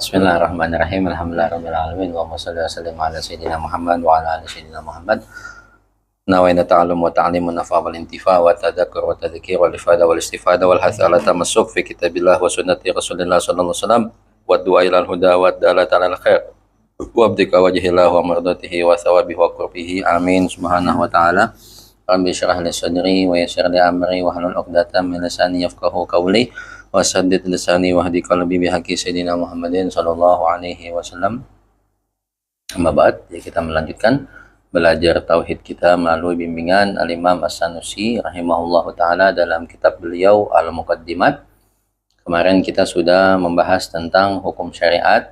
Bismillahirrahmanirrahim. Alhamdulillahirabbil alamin. Allahumma shalli wa sallim ala sayyidina Muhammad wa ala ali sayyidina Muhammad. Nawaina ta'allum wa ta'lim wa nafa' wal intifa' wa tadhakkur wa tadhkir wal ifada wal istifada wal hath ala tamassuk fi kitabillah wa sunnati Rasulillah sallallahu alaihi wasallam wa du'a ilal huda wa dalata ala khair wa abdika wajhillah wa mardatihi wa thawabihi wa qurbihi. Amin. Subhanahu wa ta'ala. Rabbi syrah li sadri wa yassir li amri wa hlul 'uqdatam min lisani yafqahu qawli wa saddid lisani wa hdi qalbi bihaqqi sayyidina Muhammadin sallallahu alaihi wasallam. Amma ba'd, ya kita melanjutkan belajar tauhid kita melalui bimbingan Al-Imam As-Sanusi rahimahullahu taala dalam kitab beliau Al-Muqaddimat. Kemarin kita sudah membahas tentang hukum syariat,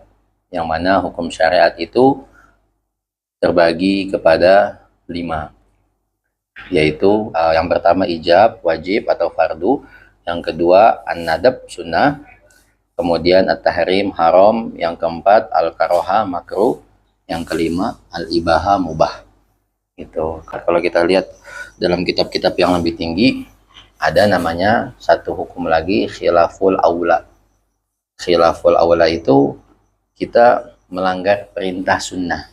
yang mana hukum syariat itu terbagi kepada 5, yaitu yang pertama ijab, wajib atau fardu, yang kedua an-nadab, sunnah, kemudian at-tahrim, haram, yang keempat al-karoha, makruh, yang kelima al-ibaha, mubah. Itu kalau kita lihat dalam kitab-kitab yang lebih tinggi, ada namanya satu hukum lagi, khilaful aula. Khilaful aula itu kita melanggar perintah sunnah.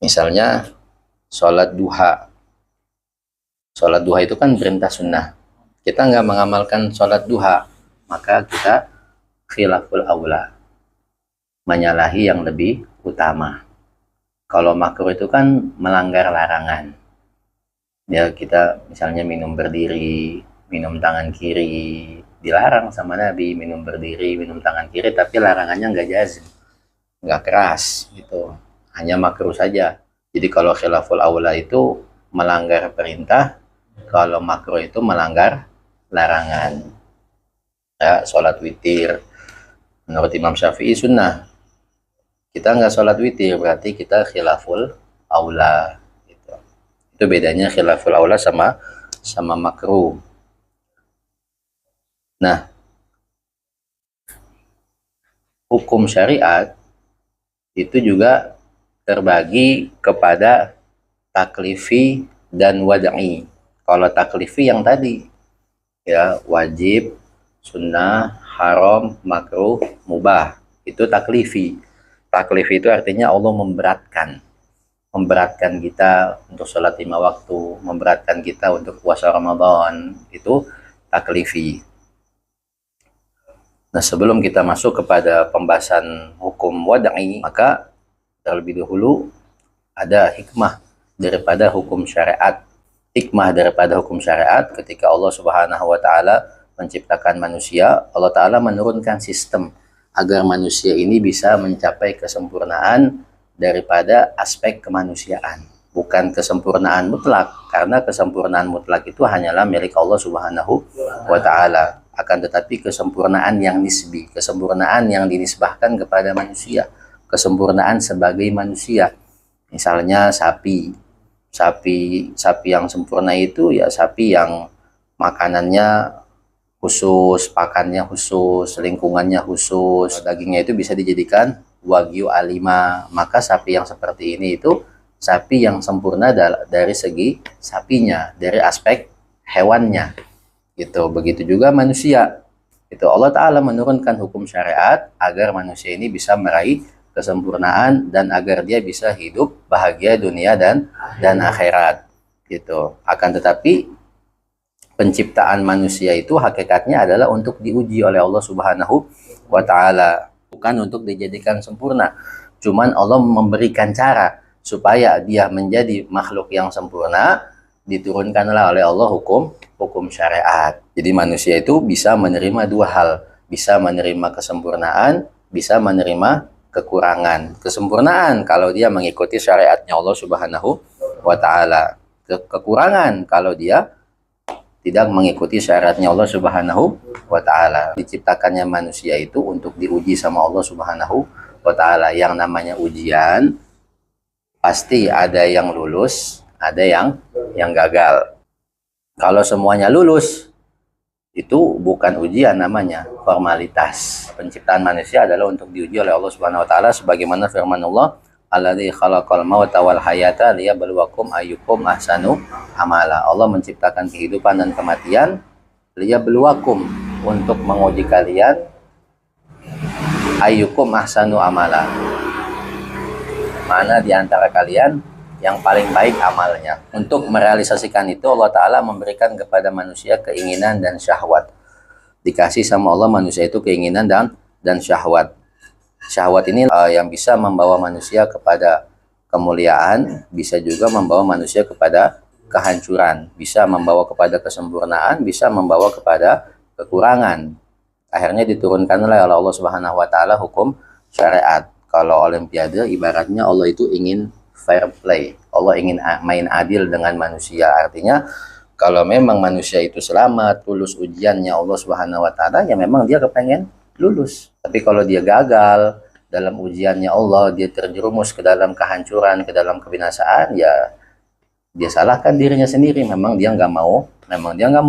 Misalnya sholat duha. Sholat duha itu kan perintah sunnah. Kita nggak mengamalkan sholat duha, maka kita khilaful aula, menyalahi yang lebih utama. Kalau makruh itu kan melanggar larangan. Ya, kita misalnya minum berdiri, minum tangan kiri, dilarang sama Nabi, minum berdiri, minum tangan kiri, tapi larangannya nggak jazm, nggak keras gitu, hanya makruh saja. Jadi kalau khilaful aula itu melanggar perintah, kalau makruh itu melanggar larangan. Ya, sholat witir menurut Imam Syafi'i sunnah. Kita nggak sholat witir berarti kita khilaful aula gitu. Itu bedanya khilaful aula sama makruh. Nah, hukum syariat itu juga terbagi kepada taklifi dan wad'i. Kalau taklifi yang tadi, ya, wajib, sunnah, haram, makruh, mubah, itu taklifi. Taklifi itu artinya Allah memberatkan kita untuk sholat 5 waktu, memberatkan kita untuk puasa Ramadan, itu taklifi. Nah, sebelum kita masuk kepada pembahasan hukum wad'i, maka terlebih dahulu ada hikmah daripada hukum syariat. Hikmah daripada hukum syariat, ketika Allah Subhanahu wa taala menciptakan manusia, Allah taala menurunkan sistem agar manusia ini bisa mencapai kesempurnaan daripada aspek kemanusiaan. Bukan kesempurnaan mutlak, karena kesempurnaan mutlak itu hanyalah milik Allah Subhanahu wa taala. Akan tetapi kesempurnaan yang nisbi, kesempurnaan yang dinisbahkan kepada manusia, kesempurnaan sebagai manusia. Misalnya sapi yang sempurna itu ya sapi yang makanannya khusus, pakannya khusus, lingkungannya khusus, dagingnya itu bisa dijadikan wagyu A5. Maka sapi yang seperti ini itu sapi yang sempurna dari segi sapinya, dari aspek hewannya gitu. Begitu juga manusia itu, Allah Ta'ala menurunkan hukum syariat agar manusia ini bisa meraih kesempurnaan dan agar dia bisa hidup bahagia dunia dan akhirat gitu. Akan tetapi penciptaan manusia itu hakikatnya adalah untuk diuji oleh Allah Subhanahu wa taala, bukan untuk dijadikan sempurna. Cuman Allah memberikan cara supaya dia menjadi makhluk yang sempurna, diturunkanlah oleh Allah hukum syariat. Jadi manusia itu bisa menerima 2 hal, bisa menerima kesempurnaan, bisa menerima kekurangan. Kesempurnaan kalau dia mengikuti syariatnya Allah Subhanahu wa taala. Kekurangan kalau dia tidak mengikuti syariatnya Allah Subhanahu wa taala. Diciptakannya manusia itu untuk diuji sama Allah Subhanahu wa taala. Yang namanya ujian pasti ada yang lulus, ada yang gagal. Kalau semuanya lulus, itu bukan ujian, namanya formalitas. Penciptaan manusia adalah untuk diuji oleh Allah Subhanahu wa taala sebagaimana firman Allah, alladzi khalaqal mauta wal hayata liyabluwakum ayyukum ahsanu amala. Allah menciptakan kehidupan dan kematian liyabluwakum, untuk menguji kalian ayyukum ahsanu amala. Mana di antara kalian yang paling baik amalnya. Untuk merealisasikan itu Allah Ta'ala memberikan kepada manusia keinginan dan syahwat. Dikasih sama Allah manusia itu keinginan dan syahwat. Syahwat ini yang bisa membawa manusia kepada kemuliaan, bisa juga membawa manusia kepada kehancuran, bisa membawa kepada kesempurnaan, bisa membawa kepada kekurangan. Akhirnya diturunkanlah oleh Allah Subhanahu wa taala hukum syariat. Kalau olimpiade ibaratnya Allah itu ingin fair play. Allah ingin main adil dengan manusia. Artinya kalau memang manusia itu selamat, lulus ujiannya Allah Subhanahu wa taala, ya memang dia kepengen lulus. Tapi kalau dia gagal dalam ujiannya Allah, dia terjerumus ke dalam kehancuran, ke dalam kebinasaan, ya dia salahkan dirinya sendiri. Memang dia nggak mau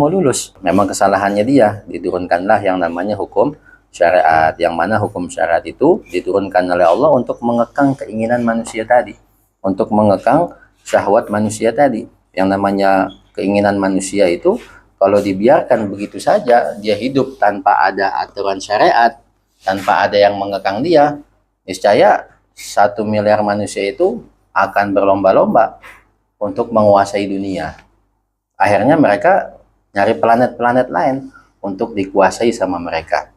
lulus. Memang kesalahannya dia. Diturunkanlah yang namanya hukum syariat, yang mana hukum syariat itu diturunkan oleh Allah untuk mengekang keinginan manusia tadi, untuk mengekang syahwat manusia tadi. Yang namanya keinginan manusia itu kalau dibiarkan begitu saja, dia hidup tanpa ada aturan syariat, tanpa ada yang mengekang dia, niscaya 1 miliar manusia itu akan berlomba-lomba untuk menguasai dunia. Akhirnya mereka nyari planet-planet lain untuk dikuasai sama mereka.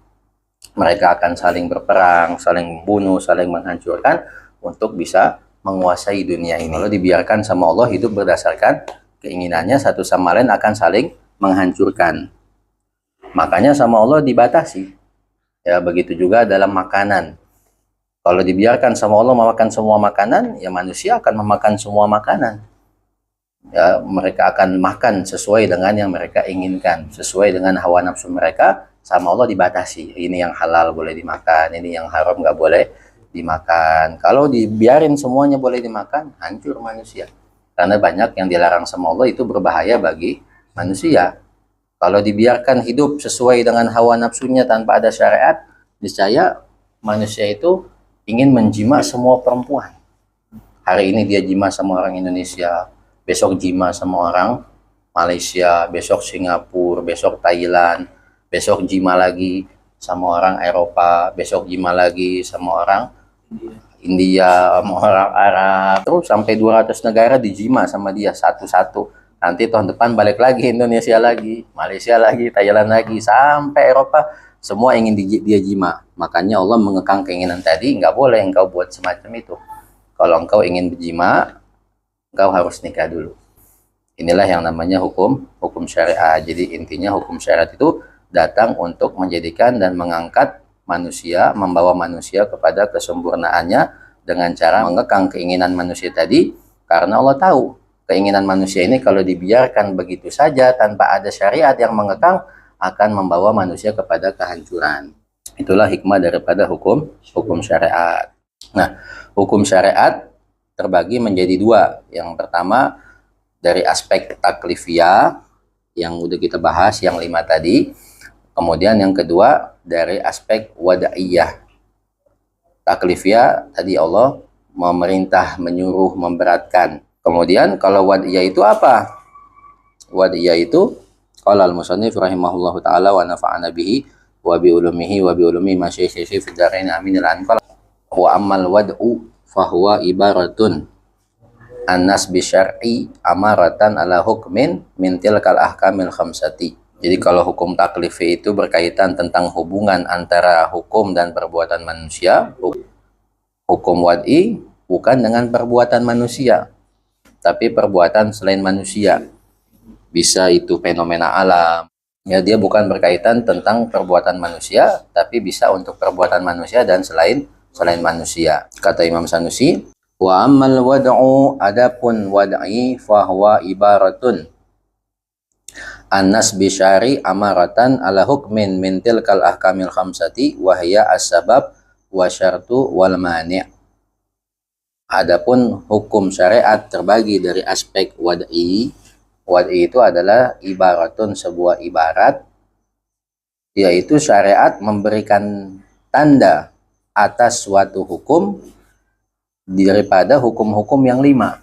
Mereka akan saling berperang, saling membunuh, saling menghancurkan untuk bisa menguasai dunia ini. Kalau dibiarkan sama Allah hidup berdasarkan keinginannya, satu sama lain akan saling menghancurkan. Makanya sama Allah dibatasi. Ya, begitu juga dalam makanan. Kalau dibiarkan sama Allah memakan semua makanan, ya manusia akan memakan semua makanan. Ya, mereka akan makan sesuai dengan yang mereka inginkan, sesuai dengan hawa nafsu mereka. Sama Allah dibatasi, ini yang halal boleh dimakan, ini yang haram nggak boleh dimakan. Kalau dibiarin semuanya boleh dimakan, hancur manusia. Karena banyak yang dilarang sama Allah itu berbahaya bagi manusia. Kalau dibiarkan hidup sesuai dengan hawa nafsunya tanpa ada syariat, niscaya manusia itu ingin menjima semua perempuan. Hari ini dia jima sama orang Indonesia, besok jima sama orang Malaysia, besok Singapura, besok Thailand, besok jima lagi sama orang Eropa, besok jima lagi sama orang India, sama orang Arab, terus sampai 200 negara dijima sama dia satu-satu. Nanti tahun depan balik lagi Indonesia lagi, Malaysia lagi, Thailand lagi, sampai Eropa, semua ingin dia jima. Makanya Allah mengekang keinginan tadi, nggak boleh engkau buat semacam itu. Kalau engkau ingin berjima, engkau harus nikah dulu. Inilah yang namanya hukum syariat. Jadi intinya hukum syariat itu datang untuk menjadikan dan mengangkat manusia, membawa manusia kepada kesempurnaannya dengan cara mengekang keinginan manusia tadi, karena Allah tahu keinginan manusia ini kalau dibiarkan begitu saja tanpa ada syariat yang mengekang akan membawa manusia kepada kehancuran. Itulah hikmah daripada hukum syariat. Nah, hukum syariat terbagi menjadi dua. Yang pertama dari aspek taklifiyah yang udah kita bahas yang 5 tadi. Kemudian yang kedua dari aspek wada'iyah. Taklifiyah tadi Allah memerintah, menyuruh, memberatkan. Kemudian kalau wad'iyah itu apa? Wad'iyah itu qala al-musannif rahimahullahu taala wa nafa'ana bihi wa bi ulumihi wa bi ulumi masyayikhi fi dzarain amin al-anqal. Wa ammal wad'u fahuwa ibaratun annas bi syar'i amaratan ala hukmin min tilkal ahkamil khamsati. Jadi kalau hukum taklifi itu berkaitan tentang hubungan antara hukum dan perbuatan manusia. Hukum wad'i bukan dengan perbuatan manusia, tapi perbuatan selain manusia. Bisa itu fenomena alam. Ya, dia bukan berkaitan tentang perbuatan manusia, tapi bisa untuk perbuatan manusia dan selain manusia. Kata Imam Sanusi, wa ammal wad'u adapun wad'i fahuwa ibaratun annas bisyari amaratan ala hukmin min tilkal ahkamil khamsati wa hiya as-sabab wa syartu wal mani'. Adapun hukum syariat terbagi dari aspek wad'i. Wad'i itu adalah ibaratun, sebuah ibarat, yaitu syariat memberikan tanda atas suatu hukum daripada hukum-hukum yang 5,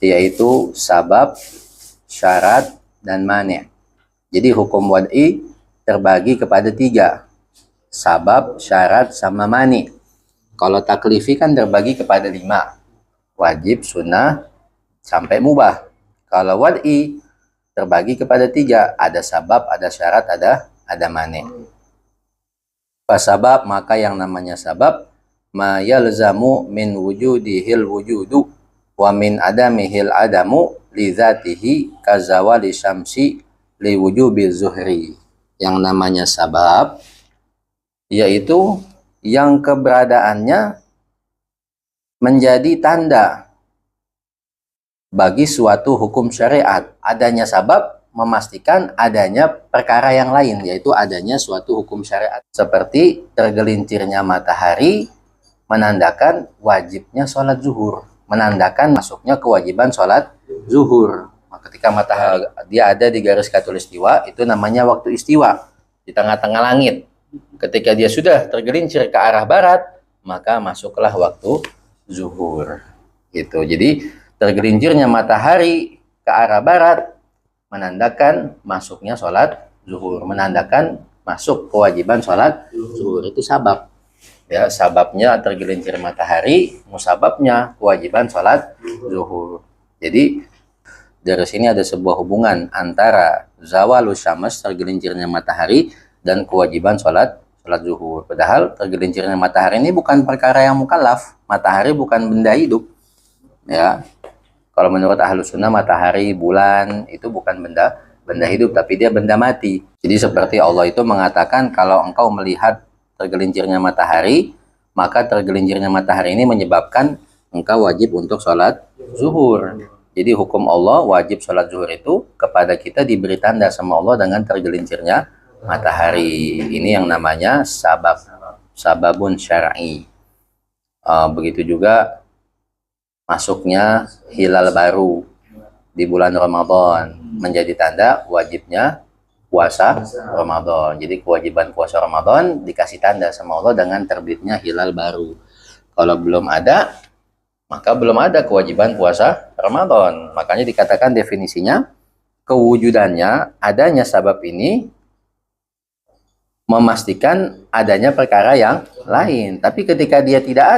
yaitu sabab, syarat, dan mani'. Jadi hukum wad'i terbagi kepada 3. sabab, syarat, sama mani. Kalau taklifi kan terbagi kepada 5. Wajib, sunnah, sampai mubah. Kalau wad'i terbagi kepada 3. Ada sabab, ada syarat, ada mani. Pasabab, maka yang namanya sabab, ma yalzamu min wujudihil wujudu wa min adamihil adamu li dzatihi kazawali syamsi li wujubil zuhri. Yang namanya sabab yaitu yang keberadaannya menjadi tanda bagi suatu hukum syariat. Adanya sabab memastikan adanya perkara yang lain, yaitu adanya suatu hukum syariat. Seperti tergelincirnya matahari menandakan wajibnya sholat zuhur, menandakan masuknya kewajiban sholat zuhur. Ketika matahari dia ada di garis khatulistiwa, itu namanya waktu istiwa, di tengah-tengah langit. Ketika dia sudah tergelincir ke arah barat, maka masuklah waktu zuhur. Gitu. Jadi tergelincirnya matahari ke arah barat menandakan masuknya sholat zuhur, menandakan masuk kewajiban sholat zuhur. Itu sabab. Ya, sababnya tergelincir matahari, musababnya kewajiban sholat zuhur. Jadi dari sini ada sebuah hubungan antara zawalus syams, tergelincirnya matahari, dan kewajiban sholat zuhur. Padahal tergelincirnya matahari ini bukan perkara yang mukallaf. Matahari bukan benda hidup. Ya, kalau menurut ahlus sunnah matahari, bulan itu bukan benda hidup, tapi dia benda mati. Jadi seperti Allah itu mengatakan kalau engkau melihat tergelincirnya matahari, maka tergelincirnya matahari ini menyebabkan engkau wajib untuk sholat zuhur. Jadi hukum Allah wajib sholat zuhur itu kepada kita diberi tanda sama Allah dengan tergelincirnya matahari. Ini yang namanya sababun syar'i. Begitu juga masuknya hilal baru di bulan Ramadan menjadi tanda wajibnya puasa Ramadan. Jadi kewajiban puasa Ramadan dikasih tanda sama Allah dengan terbitnya hilal baru. Kalau belum ada, maka belum ada kewajiban puasa Ramadan. Makanya dikatakan definisinya, kewujudannya, adanya sabab ini memastikan adanya perkara yang lain. Tapi ketika dia tidak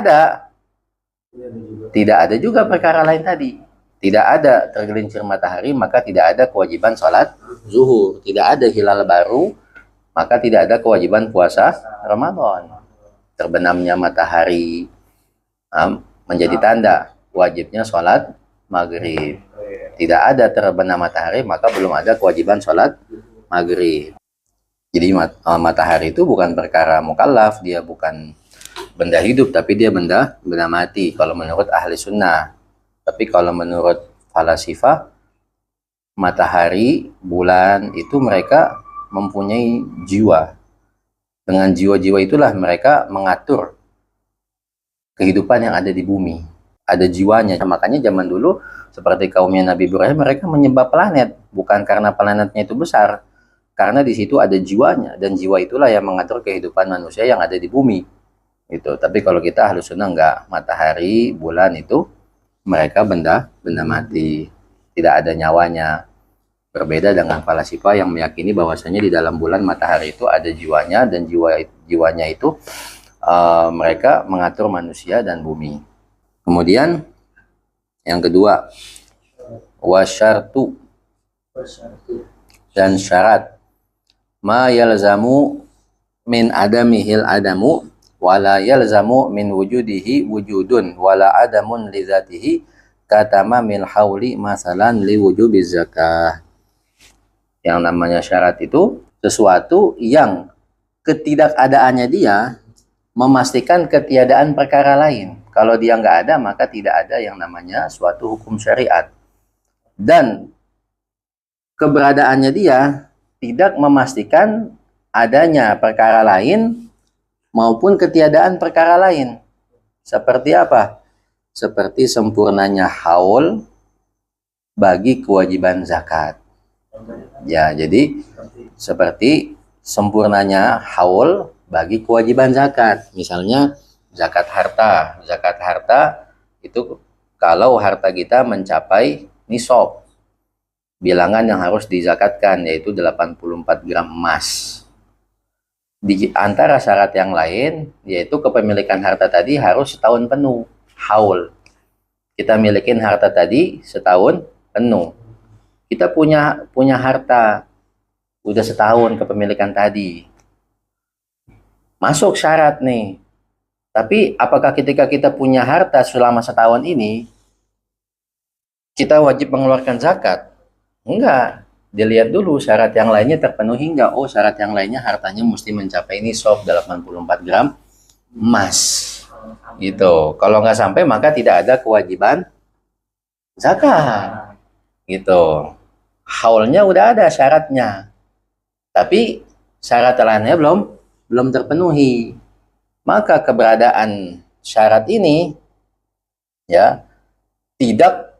ada juga perkara lain tadi. Tidak ada tergelincir matahari, maka tidak ada kewajiban sholat zuhur. Tidak ada hilal baru, maka tidak ada kewajiban puasa Ramadan. Terbenamnya matahari menjadi tanda wajibnya sholat maghrib. Tidak ada terbenam matahari, maka belum ada kewajiban sholat maghrib. Jadi matahari itu bukan perkara mukallaf, dia bukan benda hidup, tapi dia benda mati kalau menurut ahli sunnah. Tapi kalau menurut falasifah, matahari, bulan itu mereka mempunyai jiwa. Dengan jiwa-jiwa itulah mereka mengatur kehidupan yang ada di bumi. Ada jiwanya. Makanya zaman dulu seperti kaumnya Nabi Ibrahim, mereka menyembah planet, bukan karena planetnya itu besar, karena di situ ada jiwanya, dan jiwa itulah yang mengatur kehidupan manusia yang ada di bumi. Itu. Tapi kalau kita Ahlus Sunnah enggak, matahari, bulan itu mereka benda mati, tidak ada nyawanya. Berbeda dengan falasifah yang meyakini bahwasanya di dalam bulan matahari itu ada jiwanya, dan jiwanya itu mereka mengatur manusia dan bumi. Kemudian yang kedua, wasyartu, dan syarat, ma yalzamu min adamihil adamu wala yalzamu min wujudihi wujudun wala adamun li dzatihi katama mil hauli masalan li wujubiz zakah. Yang namanya syarat itu sesuatu yang ketidakadaannya dia memastikan ketiadaan perkara lain. Kalau dia nggak ada, maka tidak ada yang namanya suatu hukum syariat. Dan keberadaannya dia tidak memastikan adanya perkara lain maupun ketiadaan perkara lain. Seperti apa? Seperti sempurnanya haul bagi kewajiban zakat. Ya, jadi seperti sempurnanya haul bagi kewajiban zakat. Misalnya zakat harta. Zakat harta itu kalau harta kita mencapai nisab, bilangan yang harus dizakatkan, yaitu 84 gram emas. Di antara syarat yang lain, yaitu kepemilikan harta tadi harus setahun penuh, haul. Kita milikin harta tadi setahun penuh. Kita punya harta udah setahun kepemilikan tadi. Masuk syarat nih. Tapi apakah ketika kita punya harta selama setahun ini, kita wajib mengeluarkan zakat? Enggak. Dilihat dulu syarat yang lainnya terpenuhi enggak. Oh, syarat yang lainnya hartanya mesti mencapai nisab 84 gram emas. Gitu. Kalau nggak sampai maka tidak ada kewajiban zakat. Gitu. Haulnya udah ada syaratnya. Tapi syarat lainnya belum terpenuhi. Maka keberadaan syarat ini ya tidak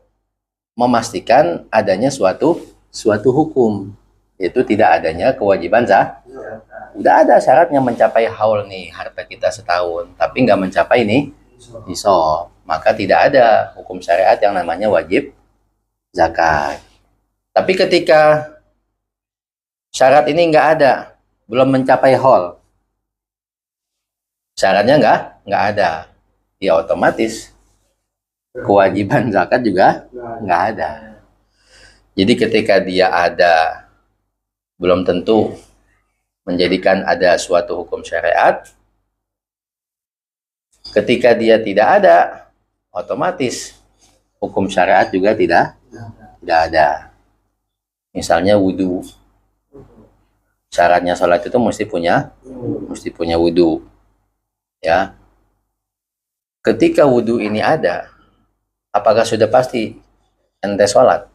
memastikan adanya suatu hukum, yaitu tidak adanya kewajiban zakat. Udah ada syaratnya mencapai haul nih harta kita setahun, tapi nggak mencapai nih nisab, maka tidak ada hukum syariat yang namanya wajib zakat. Tapi ketika syarat ini nggak ada, belum mencapai haul, syaratnya nggak ada, ya otomatis kewajiban zakat juga nggak ada. Jadi ketika dia ada, belum tentu menjadikan ada suatu hukum syariat. Ketika dia tidak ada, otomatis hukum syariat juga tidak ada. Misalnya wudhu. Syaratnya sholat itu mesti punya wudhu. Ya. Ketika wudhu ini ada, apakah sudah pasti ente sholat?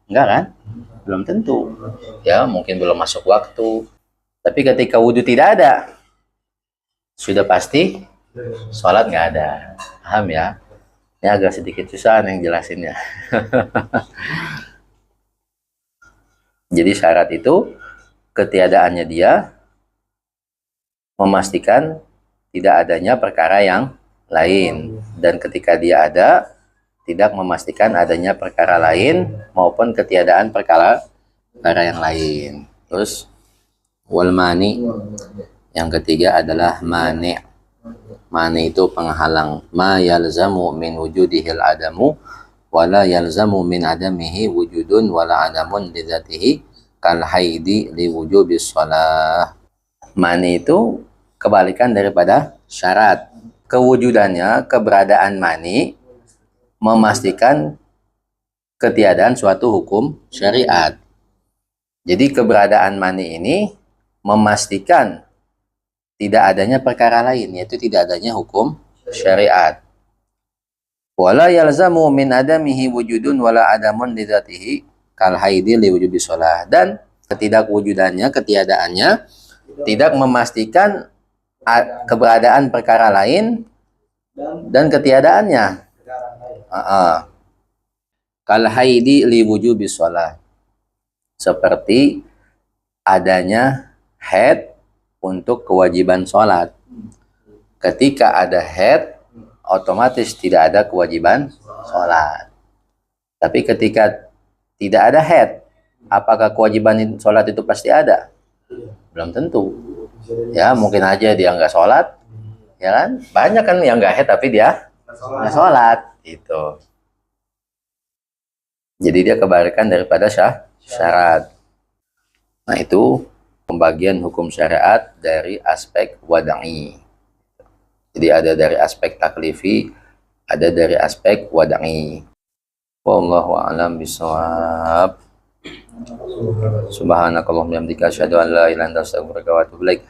Enggak kan? Belum tentu. Ya, mungkin belum masuk waktu. Tapi ketika wudhu tidak ada, sudah pasti sholat nggak ada. Paham ya? Ini agak sedikit susah yang jelasinnya. Jadi syarat itu ketiadaannya dia memastikan tidak adanya perkara yang lain. Dan ketika dia ada, tidak memastikan adanya perkara lain maupun ketiadaan perkara yang lain. Terus wal mani, yang ketiga adalah mani. Mani itu penghalang. Ma yalzamu min wujudihil adamu wala yalzamu min adamihi wujudun wala adamun lidzatihi kal haidi li wujubis shalah. Mani itu kebalikan daripada syarat. Kewujudannya, keberadaan mani memastikan ketiadaan suatu hukum syariat. Jadi keberadaan mani ini memastikan tidak adanya perkara lain, yaitu tidak adanya hukum syariat. Wala yalzamu min adamihi wujudun wala adamun lidzatihi kal haidi li wujubi shalah. Dan ketidakwujudannya, ketiadaannya tidak memastikan keberadaan perkara lain dan ketiadaannya. Kal haidi li wujubi shalah. Seperti adanya haid untuk kewajiban sholat. Ketika ada haid, otomatis tidak ada kewajiban sholat. Tapi ketika tidak ada haid, apakah kewajiban sholat itu pasti ada? Belum tentu. Ya, mungkin aja dia nggak sholat, ya kan? Banyak kan yang nggak haid tapi dia nggak sholat, itu. Jadi dia kebalikan daripada syarat. Nah, itu pembagian hukum syariat dari aspek wada'i. Jadi ada dari aspek taklifi, ada dari aspek wada'i. Wallahu a'lam bishawab. Subhanakallahumma wa bihamdika asyhadu an la ilaha illa anta astaghfiruka wa atubu ilaik.